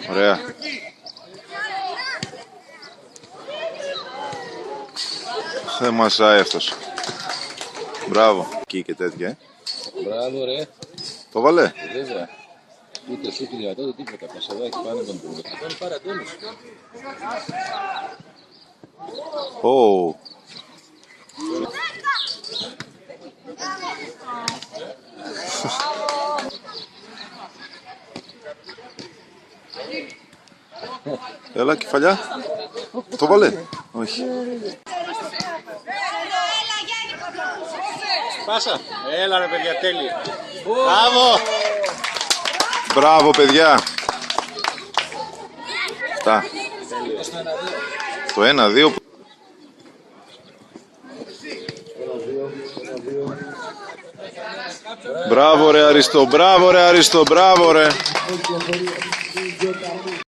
Ωραία. Δεν μασάει αυτός. Μπράβο. Εκεί και τέτοια, Μπράβο ρε. Το βάλε. Βέβαια. Ούτε σου τη δυνατότητα τίποτα. Πασαδάκι πάνω τον πούλο. Θα κάνει παρατόνιση. Ω. Έλα κεφαλιά. Το βάλε. Όχι. Πάσα. Έλα ρε παιδιά, τέλεια. Μπράβο. Μπράβο παιδιά. Αυτά. Το 1-2. Μπράβο ρε Αριστό, μπράβο ρε Αριστό, μπράβο ρε.